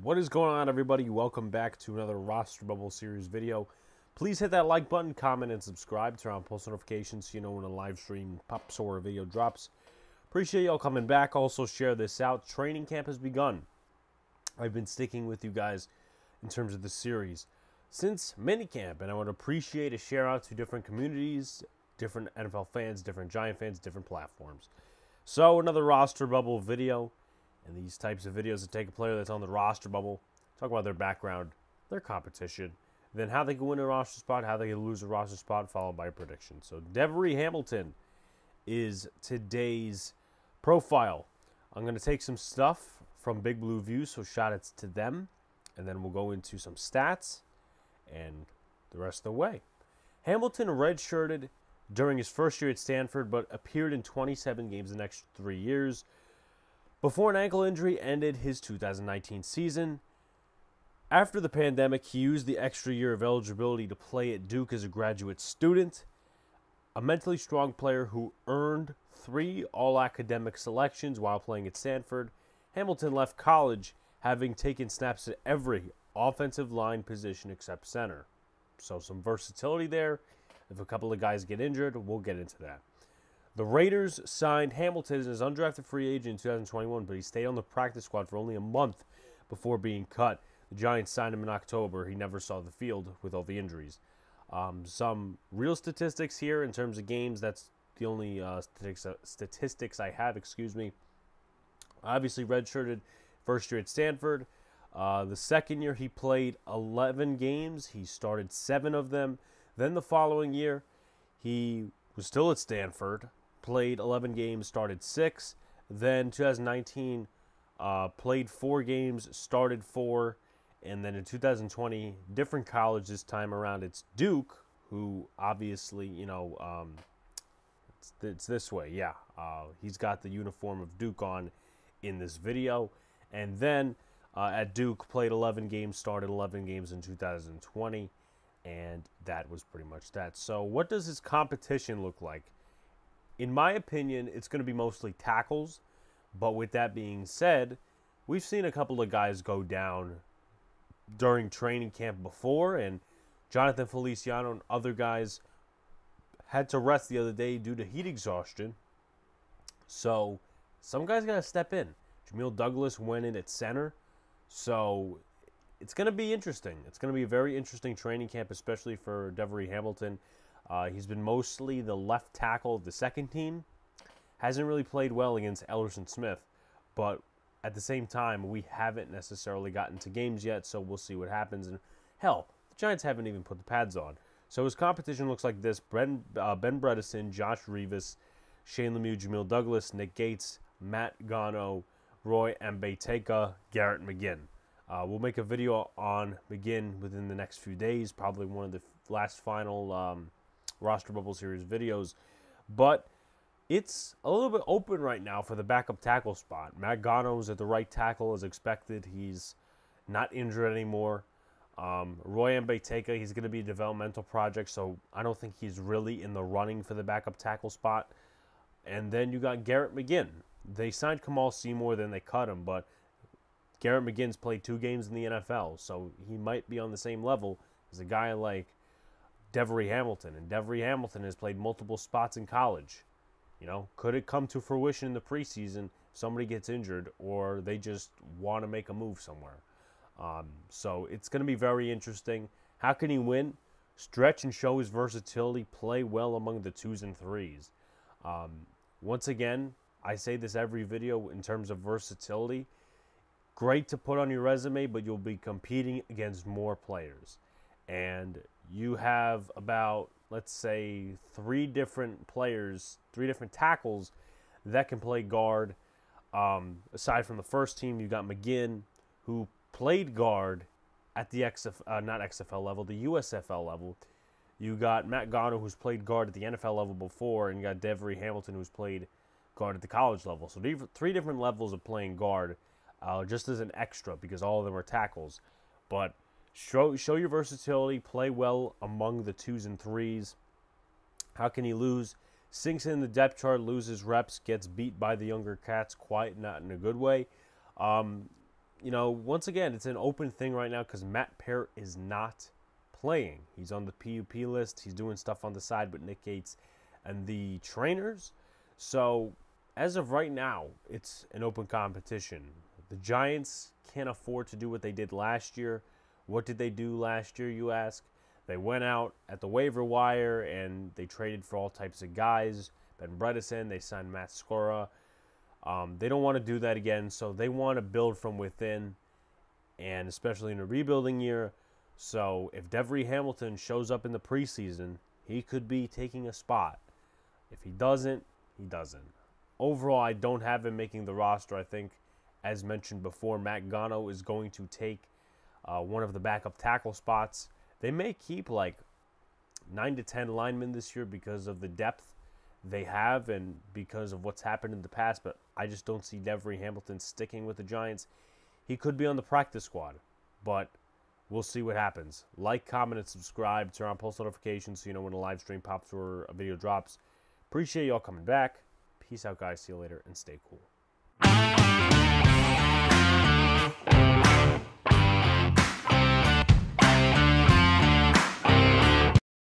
What is going on, everybody? Welcome back to another Roster Bubble Series video. Please hit that like button, comment, and subscribe. Turn on post notifications so you know when a live stream pops or a video drops. Appreciate y'all coming back. Also, share this out. Training camp has begun. I've been sticking with you guys in terms of the series since minicamp, and I would appreciate a share out to different communities, different NFL fans, different Giant fans, different platforms. So, another Roster Bubble video. And these types of videos that take a player that's on the roster bubble, talk about their background, their competition, then how they can win a roster spot, how they can lose a roster spot, followed by a prediction. So Devery Hamilton is today's profile. I'm going to take some stuff from Big Blue View, so shout outs to them. And then we'll go into some stats and the rest of the way. Hamilton redshirted during his first year at Stanford, but appeared in 27 games the next 3 years. Before an ankle injury ended his 2019 season. After the pandemic, he used the extra year of eligibility to play at Duke as a graduate student. A mentally strong player who earned 3 all-academic selections while playing at Stanford, Hamilton left college having taken snaps at every offensive line position except center. So some versatility there. If a couple of guys get injured, we'll get into that. The Raiders signed Hamilton as an undrafted free agent in 2021, but he stayed on the practice squad for only a month before being cut. The Giants signed him in October. He never saw the field with all the injuries. Some real statistics here in terms of games. That's the only statistics I have, Obviously redshirted first year at Stanford. The second year he played 11 games. He started 7 of them. Then the following year he was still at Stanford. Played 11 games, started 6. Then 2019, played 4 games, started 4. And then in 2020, different college this time around. It's Duke, who obviously, it's this way. Yeah, he's got the uniform of Duke on in this video. And then at Duke, played 11 games, started 11 games in 2020. And that was pretty much that. So what does his competition look like? In my opinion, it's going to be mostly tackles. But with that being said, we've seen a couple of guys go down during training camp before. And Jonathan Feliciano and other guys had to rest the other day due to heat exhaustion. So some guys got to step in. Jamil Douglas went in at center. So it's going to be interesting. It's going to be a very interesting training camp, especially for Devery Hamilton. He's been mostly the left tackle of the second team. Hasn't really played well against Ellerson Smith. But at the same time, we haven't necessarily gotten to games yet, so we'll see what happens. And hell, the Giants haven't even put the pads on. So his competition looks like this. Ben Bredesen, Josh Rivas, Shane Lemieux, Jamil Douglas, Nick Gates, Matt Gano, Roy Mbeteka, Garrett McGinn. We'll make a video on McGinn within the next few days, probably one of the last final Roster Bubble Series videos. But it's a little bit open right now for the backup tackle spot. Matt Gano's at the right tackle as expected. He's not injured anymore. Roy Mbeteka, he's going to be a developmental project, so I don't think he's really in the running for the backup tackle spot. And then you got Garrett McGinn. They signed Kamal Seymour, then they cut him, but Garrett McGinn's played 2 games in the NFL, so he might be on the same level as a guy like Devery Hamilton. And Devery Hamilton has played multiple spots in college. Could it come to fruition in the preseason if somebody gets injured or they just want to make a move somewhere? So it's going to be very interesting. How can he win? Stretch and show his versatility, play well among the 2s and 3s. Once again, I say this every video in terms of versatility. Great to put on your resume, but you'll be competing against more players. And you have about, let's say, 3 different players, 3 different tackles that can play guard. Aside from the first team, you got McGinn, who played guard at the not XFL level, the USFL level. You got Matt Gano, who's played guard at the NFL level before, and you got Devery Hamilton, who's played guard at the college level. So 3 different levels of playing guard. Just as an extra because all of them are tackles. But show your versatility, play well among the 2s and 3s. How can he lose? Sinks in the depth chart, loses reps, gets beat by the younger cats, quite not in a good way. once again, it's an open thing right now because Matt Peart is not playing. He's on the PUP list. He's doing stuff on the side with Nick Gates and the trainers. So as of right now, it's an open competition. The Giants can't afford to do what they did last year. What did they do last year, you ask? They went out at the waiver wire and they traded for all types of guys. Ben Bredesen, they signed Matt Skora. They don't want to do that again, so they want to build from within, and especially in a rebuilding year. So if Devery Hamilton shows up in the preseason, he could be taking a spot. If he doesn't, he doesn't. Overall, I don't have him making the roster. I think, as mentioned before, Matt Gano is going to take one of the backup tackle spots. They may keep like 9 to 10 linemen this year because of the depth they have and because of what's happened in the past, but I just don't see Devery Hamilton sticking with the Giants. He could be on the practice squad, but we'll see what happens. Like, comment, and subscribe. Turn on post notifications so you know when a live stream pops or a video drops. Appreciate y'all coming back. Peace out, guys. See you later, and stay cool.